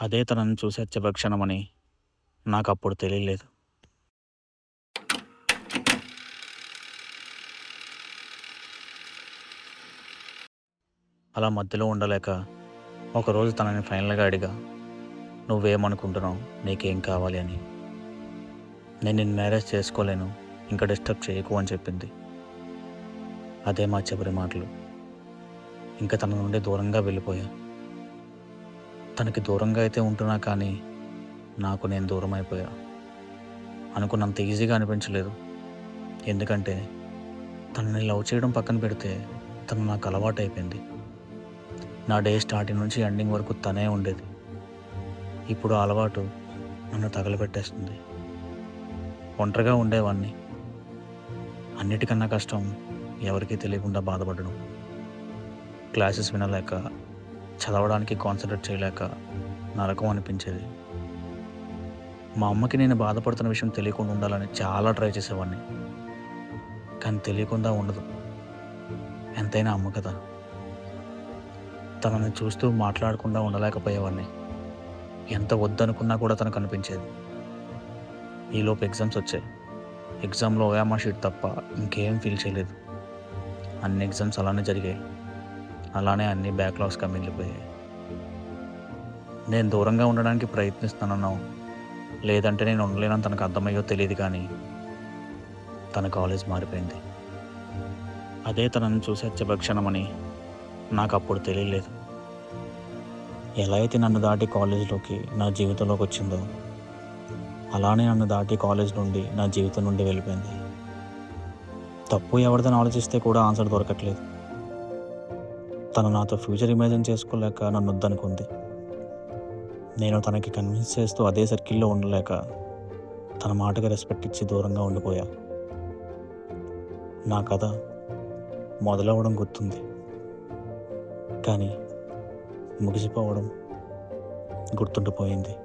అదే తనని చూసే చివరి నాకప్పుడు తెలియలేదు. అలా మధ్యలో ఉండలేక ఒకరోజు తనని ఫైనల్‌గా అడిగా, "నువ్వేమనుకుంటున్నావు? నీకేం కావాలి?" అని. "నేను నిన్ను మ్యారేజ్ చేసుకోలేను. ఇంకా డిస్టర్బ్ చేయకు" అని చెప్పింది. అదే మా చివరి మాటలు. ఇంక తన నుండి దూరంగా వెళ్ళిపోయా. తనకి దూరంగా అయితే ఉంటున్నా కానీ నాకు నేను దూరం అయిపోయా. అనుకున్నంత ఈజీగా అనిపించలేదు. ఎందుకంటే తనని లవ్ చేయడం పక్కన పెడితే తను నాకు అలవాటైపోయింది. నా డే స్టార్టింగ్ నుంచి ఎండింగ్ వరకు తనే ఉండేది. ఇప్పుడు ఆ అలవాటు నన్ను తగలబెట్టేస్తుంది. ఒంటరిగా ఉండేవాడిని. అన్నిటికన్నా కష్టం ఎవరికీ తెలియకుండా బాధపడడం. క్లాసెస్ వినలేక, చదవడానికి కాన్సంట్రేట్ చేయలేక నరకం అనిపించేది. మా అమ్మకి నేను బాధపడుతున్న విషయం తెలియకుండా ఉండాలని చాలా ట్రై చేసేవాడిని. కానీ తెలియకుండా ఉండదు. ఎంతైనా అమ్మ కదా! తనని చూస్తూ మాట్లాడకుండా ఉండలేకపోయేవాడిని. ఎంత వద్దనుకున్నా కూడా తనకు అనిపించేది. ఈలోపు ఎగ్జామ్స్ వచ్చాయి. ఎగ్జామ్‌లో ఓయామా షీట్ తప్ప ఇంకేం ఫీల్ చేయలేదు. అన్ని ఎగ్జామ్స్ అలానే జరిగాయి. అలానే అన్ని బ్యాక్‌లాగ్స్‌గా మిగిలిపోయాయి. నేను దూరంగా ఉండడానికి ప్రయత్నిస్తున్నానో, లేదంటే నేను ఉండలేనని తనకు అర్థమయ్యో తెలీదు కానీ, తన కాలేజ్ మారిపోయింది. అదే తనని చూసే చివరి నాకప్పుడు తెలియలేదు. ఎలా అయితే నన్ను దాటి కాలేజీలోకి, నా జీవితంలోకి వచ్చిందో, అలానే నన్ను దాటి కాలేజ్ నుండి, నా జీవితం నుండి వెళ్ళిపోయింది. తప్పు ఎవరిదని ఆలోచిస్తే కూడా ఆన్సర్ దొరకట్లేదు. తను నాతో ఫ్యూచర్ ఇమాజిన్ చేసుకోలేక నన్ను వద్దనుకుంది. నేను తనకి కన్విన్స్ చేస్తూ అదే సర్కిల్‌లో ఉండలేక, తన మాటకి రెస్పెక్ట్ ఇచ్చి దూరంగా ఉండిపోయా. నా కథ మొదలవ్వడం గుర్తుంది. కానీ ముగిసిపోవడం గుర్తుండిపోయింది.